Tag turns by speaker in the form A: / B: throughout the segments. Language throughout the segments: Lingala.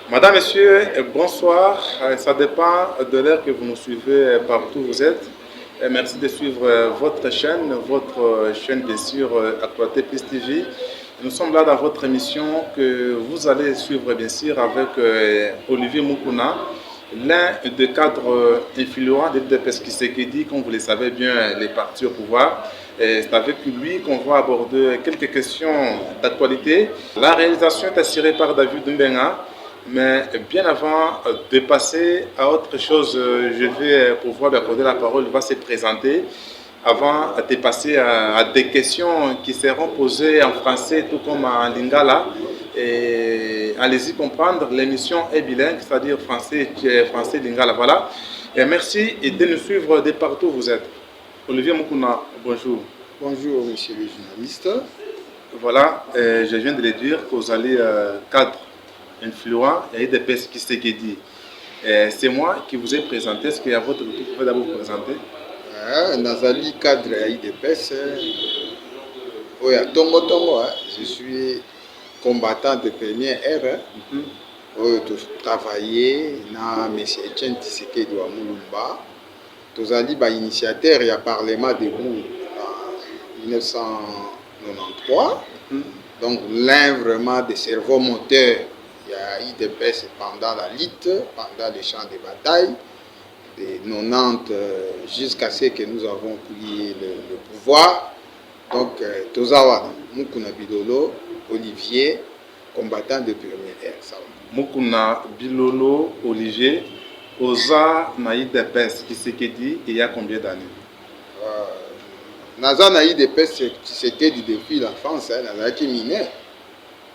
A: Madame, Messieurs, bonsoir. Ça dépend de l'heure que vous nous suivez partout où vous êtes. Merci de suivre votre chaîne bien sûr, Actualité Plus TV. Nous sommes là dans votre émission que vous allez suivre bien sûr avec Olivier Moukouna, l'un des cadres influents de l'UDPS Tshisekedi, comme vous le savez bien, les partis au pouvoir. C'est avec lui qu'on va aborder quelques questions d'actualité. La réalisation est assurée par David Mbenga. Mais bien avant de passer à autre chose, je vais pouvoir lui accorder la parole. Il va se présenter avant de passer à des questions qui seront posées en français tout comme en lingala. Et allez-y comprendre, l'émission est bilingue, c'est-à-dire français lingala. Voilà. Et merci et de nous suivre de partout où vous êtes. Olivier Moukouna, bonjour.
B: Bonjour, monsieur le journaliste.
A: Voilà, je viens de le dire que vous allez cadre influent, il y a eu des personnes qui s'est dit. C'est moi qui vous ai présenté. Est-ce qu'il y a votre tour? Vous pouvez d'abord vous présenter.
B: Nazali cadre à IDPS. Tongo Tongo, je suis combattant de première ère. J'ai travaillé dans M. Etienne Tshisekedi de Moulumba. Tozali ba initiateur du Parlement debout en 1993. Donc l'un vraiment des cerveaux moteurs. Il y a IDPS pendant la lutte, pendant les champs de bataille, de 90 jusqu'à ce que nous avons pris le pouvoir. Donc, Tozawa, Moukouna Bilolo, Olivier, combattant de première ère.
A: Moukouna Bilolo, Olivier, Oza na IDPS Tshisekedi, il y a combien d'années?
B: Naza na IDPS Tshisekedi depuis la France, Naza qui minait.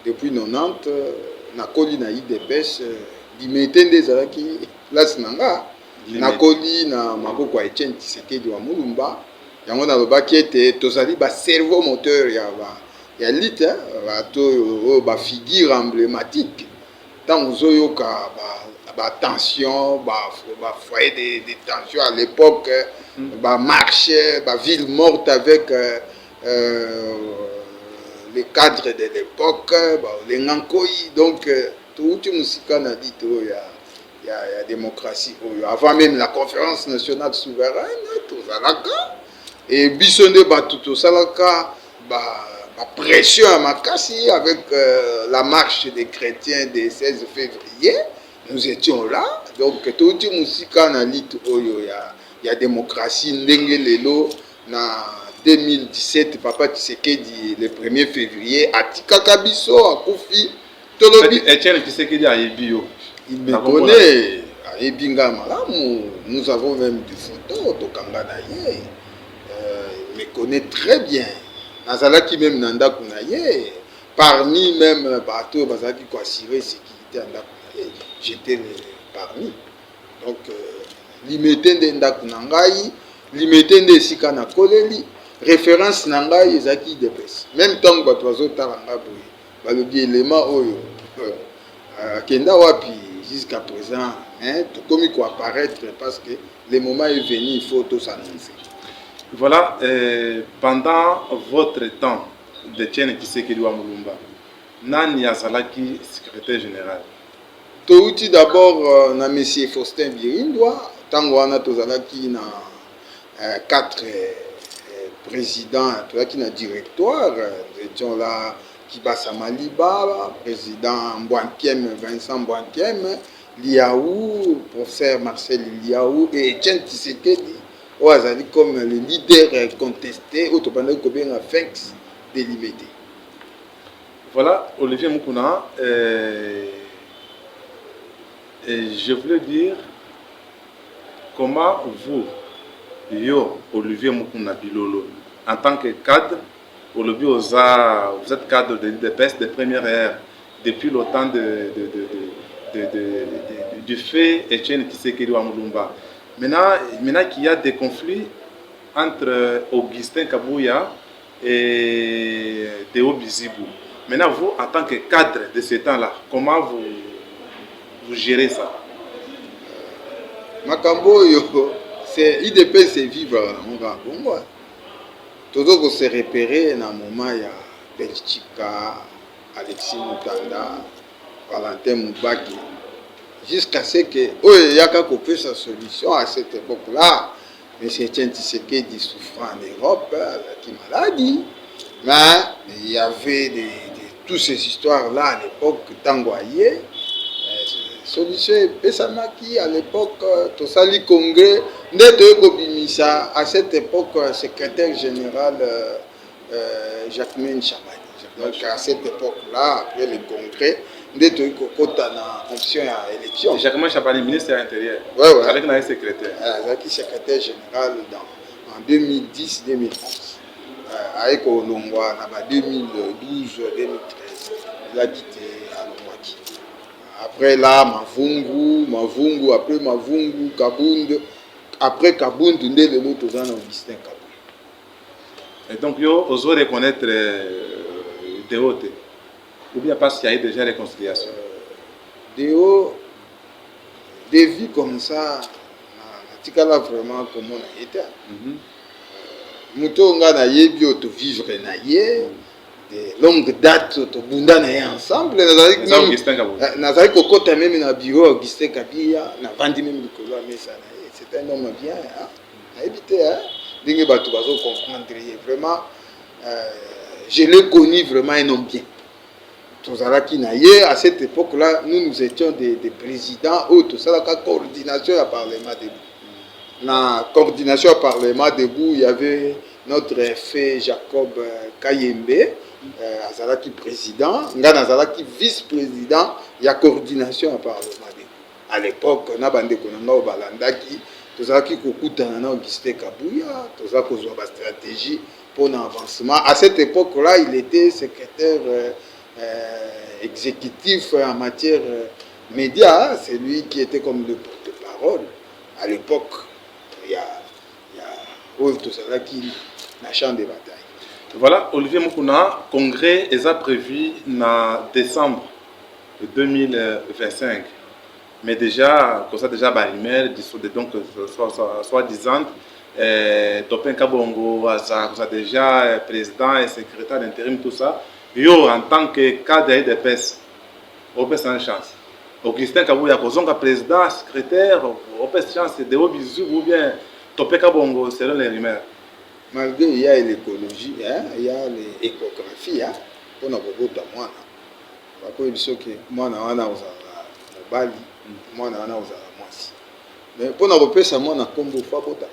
B: Depuis 90, nakoli na IDPS dimetende ezalaki place nanga nakoli na maboko ya Etienne Tshisekedi wa Mulumba yango nalobaki ete tozali ba cerveau moteur ya lutte bato oyo ba figure emblématique ntango ozoyoka ba tension ba foyer de tension à l'époque ba marche ba ville morte avec les cadres de l'époque, les Ngankoi, donc tout le monde dit il y a démocratie. Avant même la conférence nationale souveraine, tout ça et Bissonde Batuto Salaka, pression à Makassi avec la marche des chrétiens du 16 février, nous étions là. Donc tout le monde dit il y a démocratie, Ndenge Lelo, na 2017, Papa Tshisekedi, le 1er février, à Tikakabiso, à Koufi, Tolobi.
A: Etienne Tshisekedi a Ebio.
B: Il me connaît, à Ebinga Malamu. Nous avons même des photos, Tokanga Naye. Il me connaît très bien. Nazalaki même Nanda Kunaye. Parmi même bateau, Bazaki Kwasire, sécurité Nanda Kunaye. J'étais parmi. Donc, limité Nda Kunangai, limité Nda Sika na Koleli. Référence nangai ezaki IDPS. Même tant que bato talanga boye balobi élément oyo kenda wapi jusqu'à présent tout comme il faut apparaître parce que le moment est venu, il faut tout s'annoncer.
A: Voilà, pendant votre temps de Etienne Tshisekedi wa Mulumba, nani azalaki secrétaire général?
B: Touti d'abord na monsieur Faustin Birindwa, tango wana tozalaki na 4 président, qui na directoire, nous étions là, Kibasa Maliba, président Mbouankiem, Vincent Mbouankiem, Liaou, professeur Marcel Liaou et Etienne Tshisekedi, Ouazali comme le leader contesté, Autopanda Kobien Fex délimité.
A: Voilà, Olivier Moukouna, je voulais dire comment vous, Olivier Moukouna Bilolo, en tant que cadre, Olivier Oza, vous êtes cadre de l'IDPS de première ère depuis le temps du fait Etienne Tshisekedi wa Mulumba. Maintenant qu'il y a des conflits entre Augustin Kabouya et Théo Bizibou. Maintenant, vous, en tant que cadre de ce temps-là, comment vous gérez ça?
B: Makambo c'est IDP, c'est vivre mon gars. Bon, tout se repérer dans le moment, il y a Belchika, Alexis Moutanda, Valentin Moubaki. jusqu'à ce que il y a qu'à couper sa solution à cette époque-là. M. Etienne Tshisekedi souffrant en Europe, qui maladie. Mais il y avait toutes ces histoires-là à l'époque, Tangoye. Solution Pessamaki à l'époque, Tosali Congrès, Nebimisa à cette époque, secrétaire général Jacquemin Chamani. Donc à cette époque-là, après le congrès, nous avons une option à l'élection.
A: Jacquemin Chamani, ministre de l'Intérieur.
B: Oui, oui.
A: Avec un secrétaire.
B: Avec secrétaire général en 2010-2011. Avec Olongwa, en 2012-2013. Il a quitté Alongwaki. Après là, Mavungu, après Mavungu, Kabund. Après Kabund, nous avons Augustin Kabund.
A: Et donc, vous allez reconnaître Déo, ou bien parce qu'il y a eu déjà réconciliation.
B: Déo, des vies comme ça, là vraiment comme on a été. Nous avons vivre de longue date, nous avons ensemble. Nous avons kokota même dans le bureau Augustin Kabila, nous avons vendu même le colloque. C'est un homme bien. Il a habité. Vraiment, je l'ai connu vraiment un homme bien. À cette époque-là, nous étions des présidents ou tout ça, la coordination à Parlement debout. La coordination à Parlement debout, il y avait notre fait Jacob Kayembe, Azalaki président, Azalaki vice-président, il y a coordination à Parlement debout. À l'époque, on a bandé Konanga au Balandaki. Tozaki kokutana Augustin Kabuya, tozaki kozwa stratégie pour l'avancement. À cette époque-là, il était secrétaire exécutif en matière média. C'est lui qui était comme le porte-parole. À l'époque, il y a tozaki na champ de bataille.
A: Voilà, Olivier Mukuna, congrès est prévu en décembre 2025. Mais déjà, comme ça, déjà, rumeur, donc, soi-disant, Topin Kabongo, ça déjà président et secrétaire d'intérim, tout ça. Yo, en tant que cadre de PES, on peut sans chance. Augustin Kabouya, président, secrétaire, on peut sans chance de haut bisou ou bien Topin Kabongo, selon les rumeurs.
B: Malgré il y a l'écologie, il y a l'échographie, on a beaucoup de moines. Parce que moi, on a Bali. Moi, on a mwasi. Mais pour nous repérer ça, moi, on a combo fabota.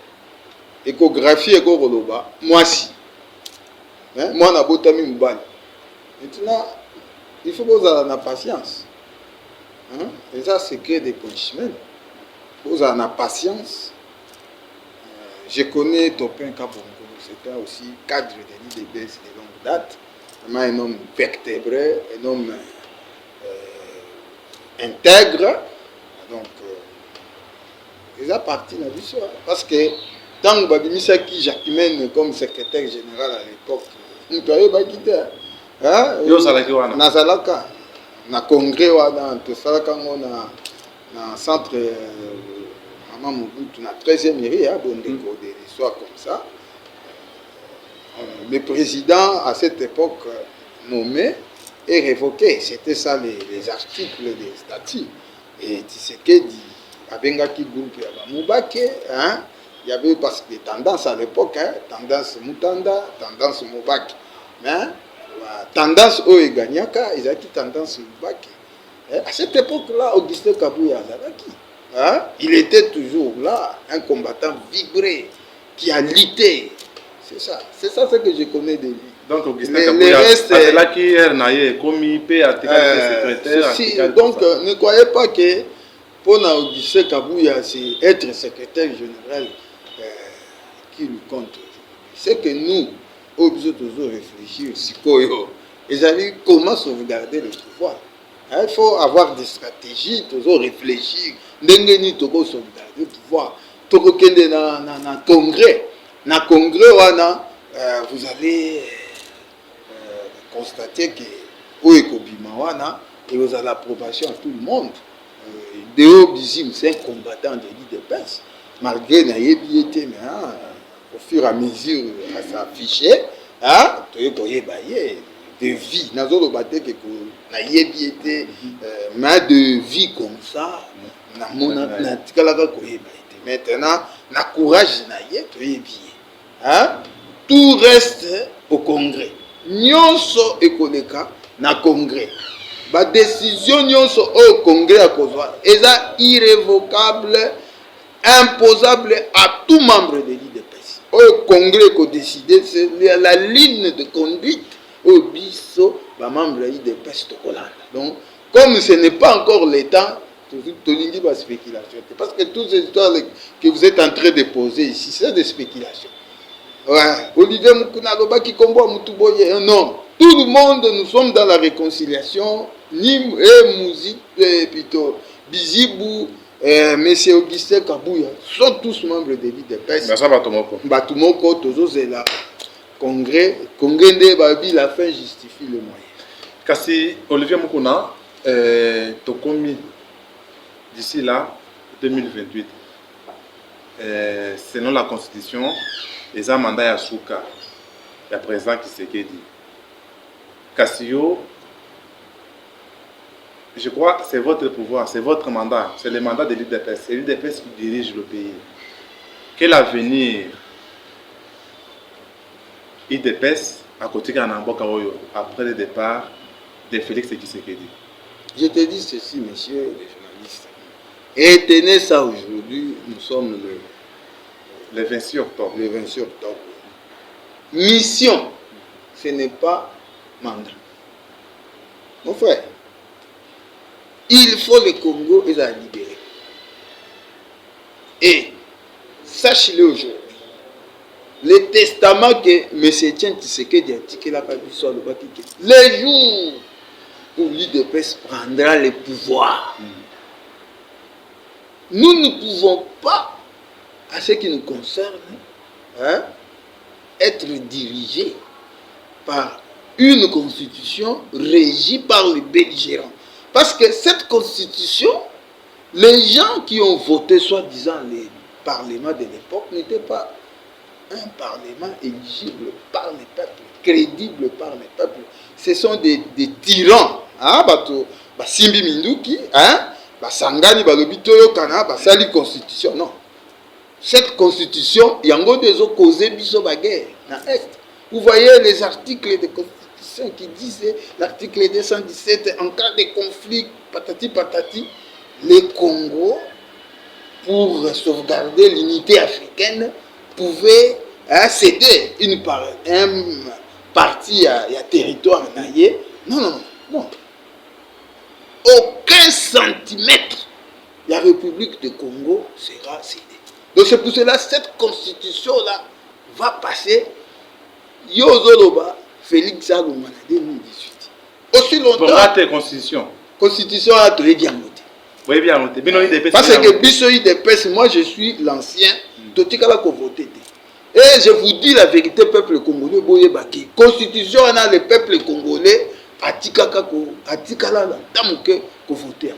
B: Échographie, échogoloba, mwasi. Moi, on a botami mbali. Maintenant, il faut que vous ayez la patience. Et ça, c'est que des punishments. Vous avez la patience. Je connais Topin Kabongo. C'était aussi cadre de l'IDBS de longue date. Un homme vertébré, un homme intègre. Donc, ils ont parti dans l'histoire. Parce que tant que Babimisaki Jacquemin comme secrétaire général à l'époque, nous n'avons pas quitté. Nazalaka, na congrès, na centre Maman Mobutu, na 13e mairie, des histoires comme ça. Le président, à cette époque, nommé et révoqué. C'était ça les articles des statuts. Et Tshisekedi, Abengaki groupe Moubake, il y avait parce que des tendances à l'époque, tendance Moutanda, tendance Moubake. Mais tendance Oeganyaka, ils avaient tendance Moubake. À cette époque-là, Augustin Kabouya Azalaki, il était toujours là, un combattant vibré, qui a lutté. C'est ça ce que je connais de lui.
A: Donc, Augustin Kabouya Azalaki, commis, secrétaire.
B: Donc, ne croyez pas que pour Augustin Kabouya, c'est être secrétaire général qui lui compte. C'est que nous, nous devons réfléchir et comment sauvegarder le pouvoir. Il faut avoir des stratégies, toujours réfléchir. Nous devons sauvegarder le pouvoir. Dans le congrès. Dans le congrès, vous allez constater que et vous avez l'approbation à tout le monde. Déo Bizim, c'est un combattant de l'IDPS. Malgré naïebiété, mais au fur et à mesure, ça s'affichait. de vie. Nazolo bate que na yebi était mais de vie comme ça na mona na tikalaka ko yeba été. Maintenant na courage na ye to yebi. Hein? Tout reste au congrès. Nyonso ekoleka na congrès. Ba décision nyonso au congrès à kozwa eza irrévocable, imposable à tout membre de l'IDPS. Au congrès ko décider c'est la ligne de conduite au biso ba membre de l'IDPS to kolanda. Donc comme ce n'est pas encore le temps to lingi ba spéculation parce que toutes ces histoires que vous êtes en train de poser ici c'est des spéculations. Ouais, Olivier Mukuna Lobaki Kombo Mutuboye, non. Tout le monde, nous sommes dans la réconciliation. Nim et Mouzi, plutôt Bizibou, Monsieur Augustin Kabouya, sont tous membres de l'IDPS. Batumoko, Tozo Zela, Congrès de Babi, la fin justifie le moyen.
A: Kasi Olivier Mukuna, Tokomi, d'ici là, 2028, selon la Constitution, les mandats ya Souka, il y a président qui s'est dit. Cassio, je crois que c'est votre pouvoir, c'est votre mandat, c'est le mandat de l'IDPS. C'est l'IDPS qui dirige le pays. Quel avenir IDPS à côté de Namboka après le départ de Félix Tshisekedi?
B: Je te dis ceci, messieurs les journalistes. Et tenez ça aujourd'hui, nous sommes
A: le 26 octobre.
B: Le 26 octobre. Mission, ce n'est pas mandat. Mon frère, il faut le Congo et la libérer. Et sachez-le aujourd'hui, le testament que M. Tshisekedi a dit que la les jours où l'IDPS prendra le pouvoir, nous ne pouvons pas, à ce qui nous concerne, hein, être dirigés par une constitution régie par les belligérants. Parce que cette constitution, les gens qui ont voté, soi-disant, les parlements de l'époque, n'étaient pas un parlement éligible par les peuples, crédible par les peuples. Ce sont des tyrans. Hein, Simbi Minduki, hein, Sangani, Balobitoyo, Kana, Basali Constitution. Non. Cette constitution, il y a encore des autres causés biso baguerre dans l'Est. Vous voyez les articles de constitution qui disent, l'article 217, en cas de conflit, patati patati, les Congo, pour sauvegarder l'unité africaine, pouvaient céder une partie à territoire naïe. Non, non, non. Aucun centimètre de la République de Congo sera cédé. Donc c'est pour cela que cette constitution-là va passer Yozoloba Félix Alomana 2018. Aussi longtemps...
A: Pour rater la constitution.
B: Constitution a très bien noté.
A: Oui, bien noté.
B: Parce que Bisso IDPS, moi je suis l'ancien, Totikala ko voté. Et je vous dis la vérité, peuple congolais, Boye Baki. Constitution, on a le peuple congolais, Atikala, Tamuke, ko voté.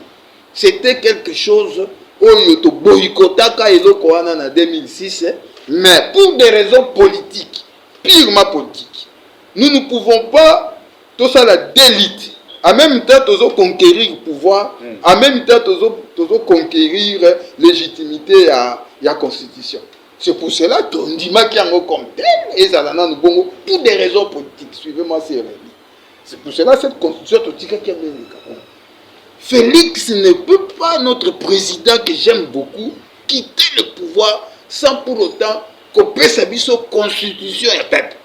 B: C'était quelque chose... Oyo to boycottaka eloko wana na 2006, mais pour des raisons politiques, purement politiques, nous ne pouvons pas tout ça la délite. En même temps, tous conquérir le pouvoir, en même temps, tous conquérir légitimité à la constitution. C'est pour cela que on dit qu'il y a un comme tel et ça là nous bon pour des raisons politiques. Suivez-moi, c'est pour cela que cette constitution qui a Félix ne peut pas, notre président que j'aime beaucoup, quitter le pouvoir sans pour autant couper sa constitution et peuple.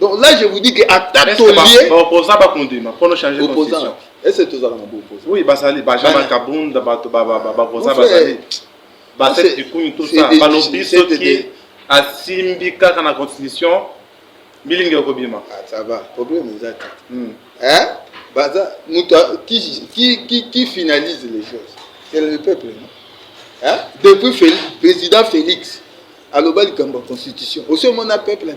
B: Donc là, je vous dis qu'à Tatolier...
A: Opposant pas conduire, pour nous changer de constitution.
B: Est-ce que tu as un bon opposant?
A: Oui, Basali, Benjamin Kabunda, Opposant Basali. Basali, tout ça. Balobiso qui a Simbika dans la constitution, Bilingue Okobima.
B: Ah, ça va, problème est exact. Hein? Qui finalise les choses? C'est le peuple. Hein? Depuis le président Félix, à l'obal de la constitution, aussi mon peuple a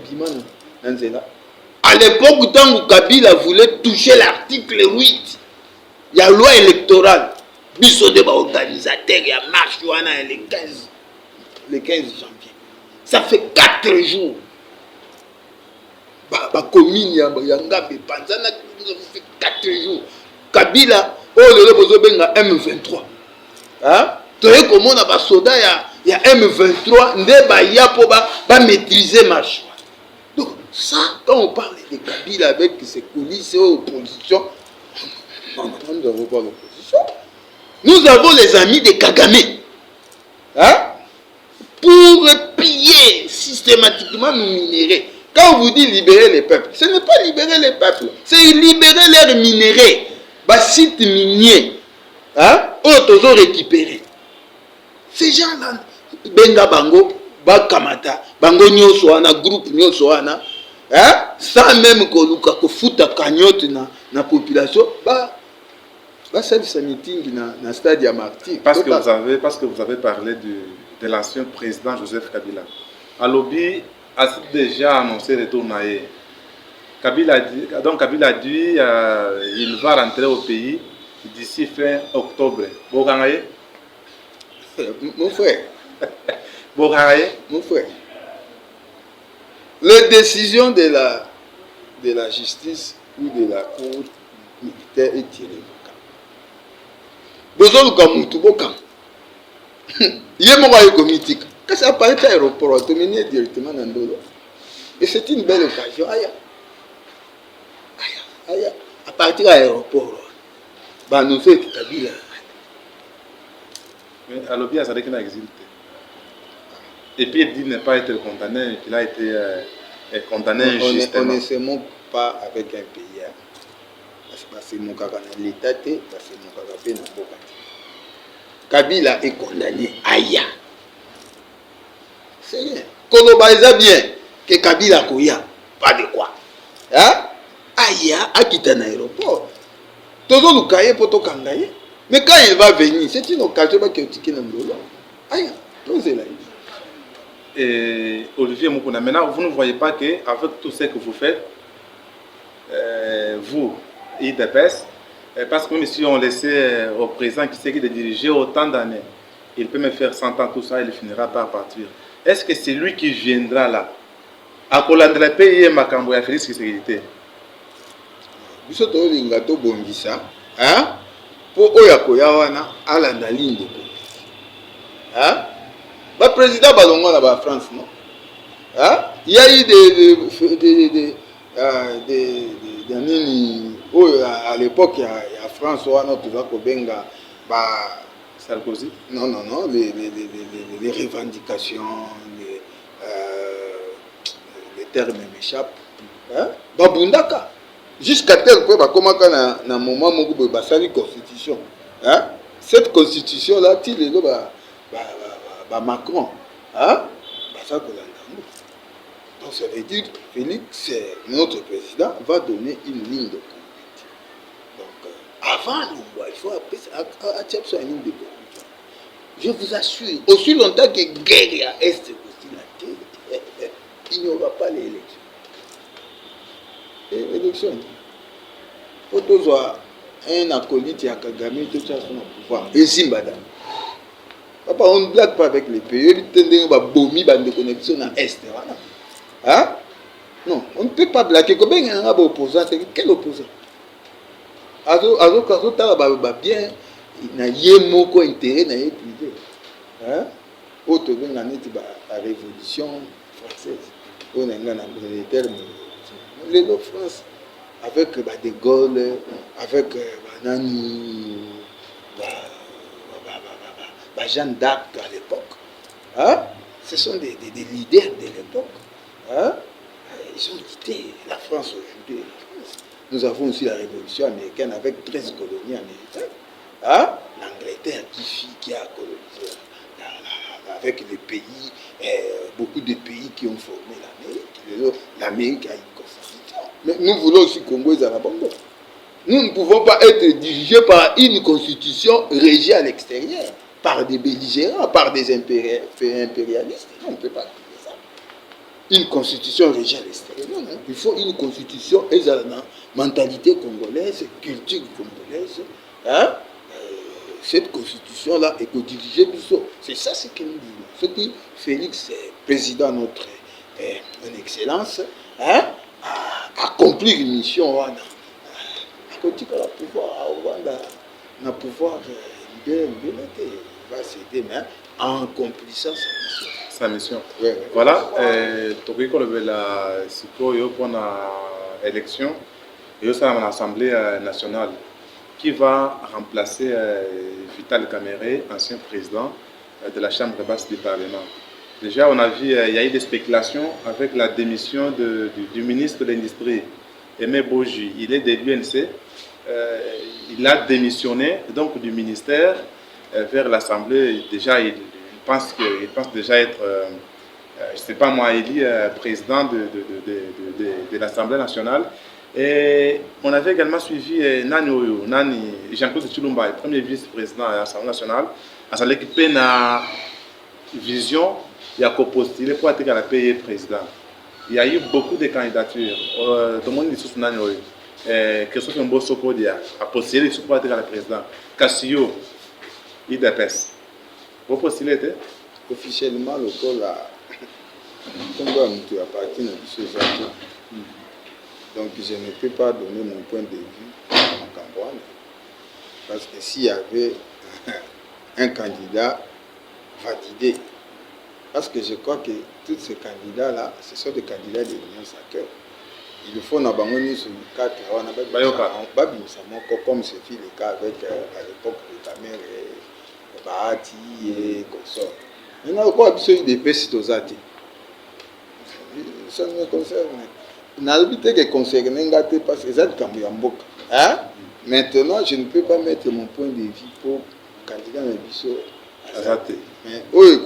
B: à l'époque, quand Kabila voulait toucher l'article 8, il y a la loi électorale, biso de organisateur, il y a marche le 15 janvier. Ça fait 4 jours. commune ya Ngabe Panzana 4 jours. Kabila, oh le bozobenga M23. Hein? Tu es comme on a ba soda ya M23 nde ba ya po ba maîtriser marche. Donc ça, quand on parle de Kabila avec ses coulisses et opposition, nous n'avons pas l'opposition. Nous avons les amis de Kagame. Hein? Pour piller systématiquement nos minéraux. Quand on vous dit libérer les peuples, ce n'est pas libérer les peuples, c'est libérer leurs minéraux. Bas sites miniers, hein, autres ont récupéré. Ces gens-là, Benga Bango, Bakamata, Bango Nyosoana, groupe Nyosoana, hein, sans même que fouta cagnotte na population, bah ça c'est meeting na stade à Martyr.
A: Parce que vous avez parlé de l'ancien président Joseph Kabila. Alobi a déjà annoncé le retour naïe. Kabila a dit, il va rentrer au pays d'ici fin octobre. Mon
B: frère.
A: Mon
B: frère. La décision de la justice ou de la cour militaire est irrévocable. Besoin de Kamutubokam. Il y a mon comité. Quand ça apparaît à l'aéroport, on est directement dans le. Et c'est une belle occasion. À partir de l'aéroport, nous faisons Kabila.
A: Mais Alobi a dit qu'il existe. Et puis il dit ne pas être condamné, qu'il a été condamné injustement.
B: On ne se moque pas avec un pays. Parce que mon caca dans l'État, parce que mon caca fait dans Kabila est condamné. Aïe. C'est rien. Kolobaïsa bien que Kabila Koya, pas de quoi. Hein? Aïe, a quitté l'aéroport. Toujours le cahier pour tout kangaye. Mais quand il va venir, c'est une occasion pour qu'il tique dans le aïe, tout c'est là.
A: Et Olivier Moukouna, maintenant vous ne voyez pas qu'avec tout ce que vous faites, vous, IDPS, parce que même si on laissait au président qui sait de diriger autant d'années, il peut me faire 100 ans tout ça, il finira par partir. Est-ce que c'est lui qui viendra là? À Kolandra payer ma cambo à Félix Sécurité.
B: Vous êtes au Lingato Bongisa, hein? Pour Oyakoyawana, à la ligne de police. Hein? Le président Balongo là-bas en France, non? Hein? Il y a eu à l'époque, il y a François, notre Benga,
A: Sarkozy?
B: Non, les revendications, les termes m'échappent. Hein? Babundaka. Jusqu'à tel point, comment dans un moment où il y a une constitution. Hein? Cette constitution-là, il est Macron. Hein? Donc ça veut dire que Félix, notre président, va donner une ligne de conduite. Donc, avant il faut appeler ça une ligne de conduite. Je vous assure, aussi longtemps que guerre à Est il n'y aura pas l'élection. L'élection. Il faut toujours un acolyte à Kagame qui a son pouvoir. Et Zimbabwe. Papa, on ne blague pas avec les pays. Il y a des connexions dans l'Est. Hein? Non, on ne peut pas blaguer. Combien il y a un opposant? Quel opposant? Bien, il y a un intérêt dans les privés. Hein? Autre chose, la révolution française. On a les termes. Les France, avec De Gaulle, avec Nani, Jeanne d'Arc à l'époque. Hein? Ce sont des leaders de l'époque. Hein? Ils ont quitté la France aujourd'hui. Nous avons aussi la révolution américaine avec 13 colonies américaines. Hein? L'Angleterre qui a colonisé avec les pays, beaucoup de pays qui ont formé l'Amérique. L'Amérique a une constitution. Mais nous voulons aussi Congo et Zarabongo. Nous ne pouvons pas être dirigés par une constitution régie à l'extérieur, par des belligérants, par des impérialistes. Non, on ne peut pas faire ça. Une constitution régie à l'extérieur. Non, non. Il faut une constitution et une mentalité congolaise, culture congolaise. Hein? Cette constitution-là est co-dirigée du sol. C'est ça ce que nous voulons. Ce qui Félix, président notre en excellence, hein, accomplir une mission wana akotikala pouvoir aovanda na pouvoir libérer te va céder mais en accomplissant
A: sa mission.
B: Ouais.
A: Voilà, tokoki kolobela sikoyo mpona élection ezosalama na Assemblée nationale qui va remplacer Vital Kamerhe, ancien président de la Chambre basse du Parlement. Déjà, on a vu, il y a eu des spéculations avec la démission du ministre de l'Industrie, Aimé Boji. Il est de l'UNC. Il a démissionné donc du ministère vers l'Assemblée. Déjà, il pense déjà être, je ne sais pas moi, élu président de l'Assemblée nationale. Et on avait également suivi Nani Jean-Claude Tshilumba, premier vice-président de l'Assemblée nationale. À sa l'équipe na vision, il y a postulé pour être le pays président. Il y a eu beaucoup de candidatures. Tout le monde dit que Nani Christophe Mbosoko a postulé pour être le président. Cassio, IDPS. Vous postulez
B: officiellement le col a appartient à ce genre. Donc je ne peux pas donner mon point de vue en campagne. Parce que s'il y avait un candidat validé, parce que je crois que tous ces candidats-là, ce sont des candidats de l'Union Sacrée. Il faut n'abandonner sur le cadre, comme ce fut le cas avec à l'époque de Kamer et Bahati et Consort. Maintenant, quoi, il des pestes aux athées. Ça me concerne. N'habite que concerné parce que ça hein? Maintenant, je ne peux pas mettre mon point de vue pour candidat à mais oui,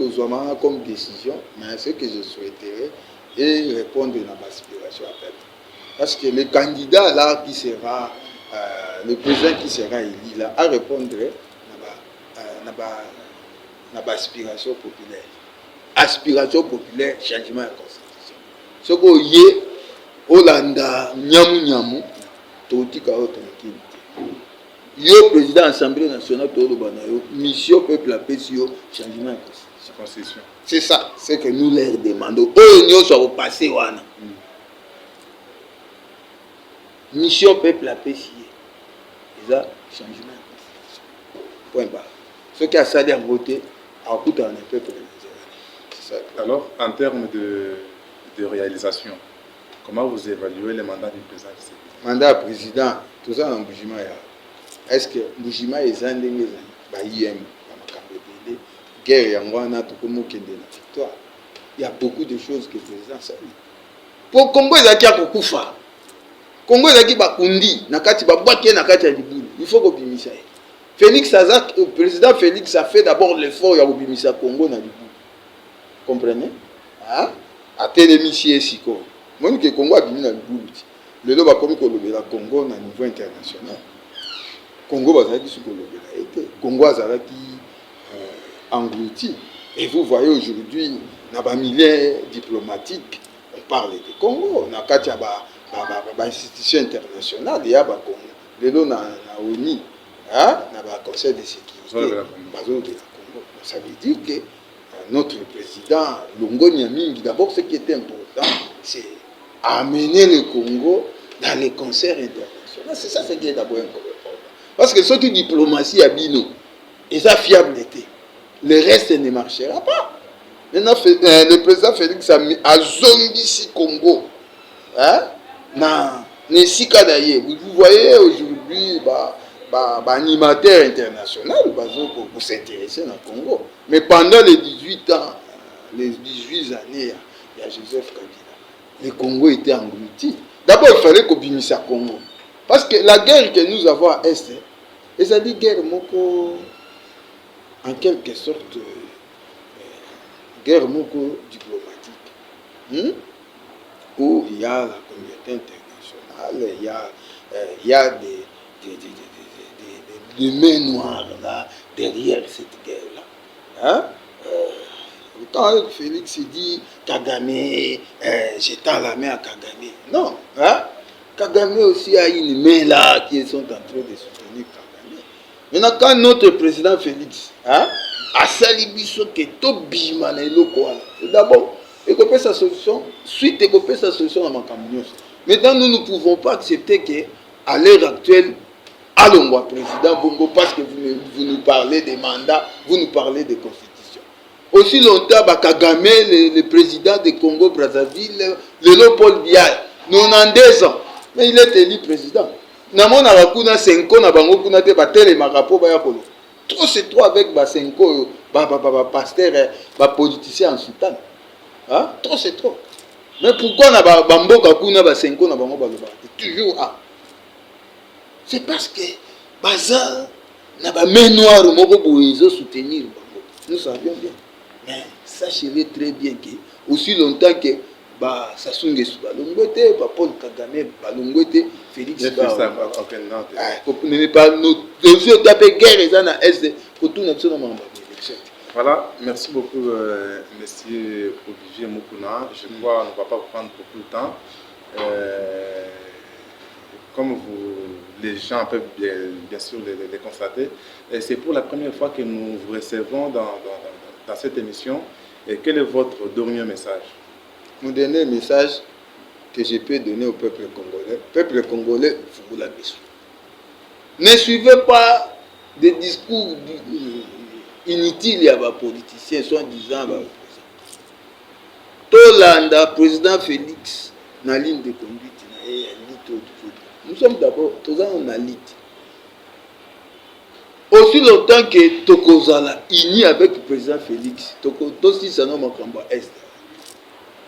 B: comme décision, mais ce que je souhaiterais est répondre à ma aspiration à fait. Parce que le candidat là qui sera, le président qui sera élu là, à répondre à ma aspiration populaire. Aspiration populaire, changement de constitution. Ce qu'on y est, Hollanda, Nyamu, Totika tranquille. Yo président de l'Assemblée nationale, mission peuple la PCO, changement de constitution. C'est ça, c'est que nous leur demandons. Nous sommes passés. Mission peuple la PCO. C'est ça, changement de constitution. Point barre. Ce qui a salé à voter, à coup d'un peuple. C'est ça.
A: Alors, en termes de réalisation, comment vous évaluez le mandat du président?
B: Mandat président, tout ça en Boujima. Est-ce que Boujima est un des guerre victoire? Il y a beaucoup de choses que le président sait. Pour Congo, il y a Kokufa. Congo, il y a Bakundi. Il faut que Félix Azak, le président Félix a fait d'abord l'effort à Obimisa Congo. Comprenez? Ah? À Télémissi et Siko. Moi, que Congo a bien dans le bout. Le lot va comme le Congo à niveau international. Congo va qui Congo a englouti. Et vous voyez aujourd'hui, dans les milieux diplomatiques, on parle de Congo. Dans les institutions internationales, il y a le lot dans l'ONU, dans le Conseil de sécurité. Ça veut dire que notre président, Longo Nyaming, d'abord ce qui est important, c'est amener le Congo dans les concerts internationaux. C'est ça ce qui est d'abord important. Parce que ce qui est diplomatie à Bino, et ça fiable était. Le reste ne marchera pas. Maintenant, le président Félix a zombie Congo. Hein? Vous voyez aujourd'hui, animateur international pour s'intéresser dans le Congo. Mais pendant les 18 ans, les 18 années, il y a Joseph Kabila. Le Congo était englouti. D'abord, il fallait qu'on binisse à Congo. Parce que la guerre que nous avons à Est, c'est une guerre en quelque sorte guerre diplomatique. Où il y a la communauté internationale, il y a des mains noires là, derrière cette guerre-là. Hein? Quand Félix dit Kagame, j'étends la main à Kagame. Non. Hein? Kagame aussi a une main là qui sont en train de soutenir Kagame. Maintenant, quand notre président Félix a salibiso que tout bimane le quoi, d'abord, il peut sa solution, suite il peut sa solution à ma camion. Maintenant, nous ne pouvons pas accepter qu'à l'heure actuelle, allons président Bongo, parce que vous nous parlez des mandats, vous nous parlez des constitutions. Aussi longtemps, Kagame, le président de Congo-Brazzaville, le Léopold Biya, 92 ans, mais il est élu président. Namon Arakuna 5 ans, Nabango Kuna te batele marapo bayakolo. Trop c'est trop avec ba 5 ans, pasteur, politicien en sultan. Hein? Trop c'est trop. Mais pourquoi na bamboka kuna ba 5 ans na bango ba toujours ah. C'est parce que baza na ba main noire moko boizo soutenir bango. Nous savions bien. Mais sachez-le très bien que aussi longtemps que Sassou Nguesso balongwete, Paul Kagame balongwete, Félix
A: Voilà, merci beaucoup, monsieur Olivier Mukuna. Je crois qu'on ne va pas vous prendre beaucoup de temps. Comme les gens peuvent bien sûr les constater, c'est pour la première fois que nous vous recevons dans cette émission. Et quel est votre dernier message?
B: Mon dernier message que je peux donner au peuple congolais. Peuple congolais, vous la mission. Ne suivez pas des discours inutiles à vos politiciens, soi-disant. Tolanda, président Félix, na ligne de conduite, nous sommes d'abord tous en alite. Aussi longtemps que Tokozala uni avec le président Félix, Tokotosi Sano Makamba Est,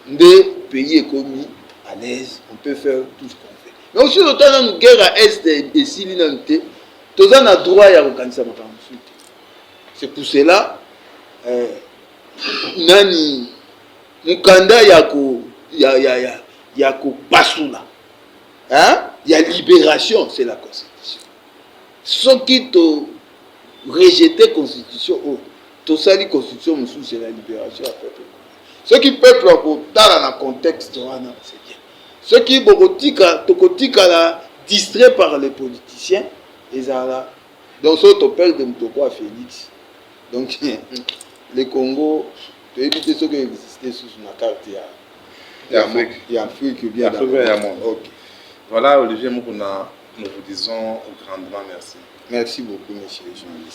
B: des pays économiques à l'aise, on peut faire tout ce qu'on fait. Mais aussi longtemps que nous guerre à Est et Silinante, tous en a droit à organiser ma campagne. C'est pour cela, Nani Mukanda Yako Basula, hein? Il y a libération, c'est la constitution. Ceux qui t'ont rejeté la constitution, tout ça, la constitution, c'est la libération à peuple. Ceux qui peuple dans le contexte, c'est bien. Ceux qui sont distraits par les politiciens, ils sont là. Donc, ceux qui perdent de Mutoko à Félix. Donc, le Congo, tu as évité ceux qui existaient sur la carte. Il y a Afrique, il y a
A: monde. Okay. Voilà, Olivier Mukuna, nous vous disons grandement merci.
B: Merci beaucoup, monsieur le journaliste.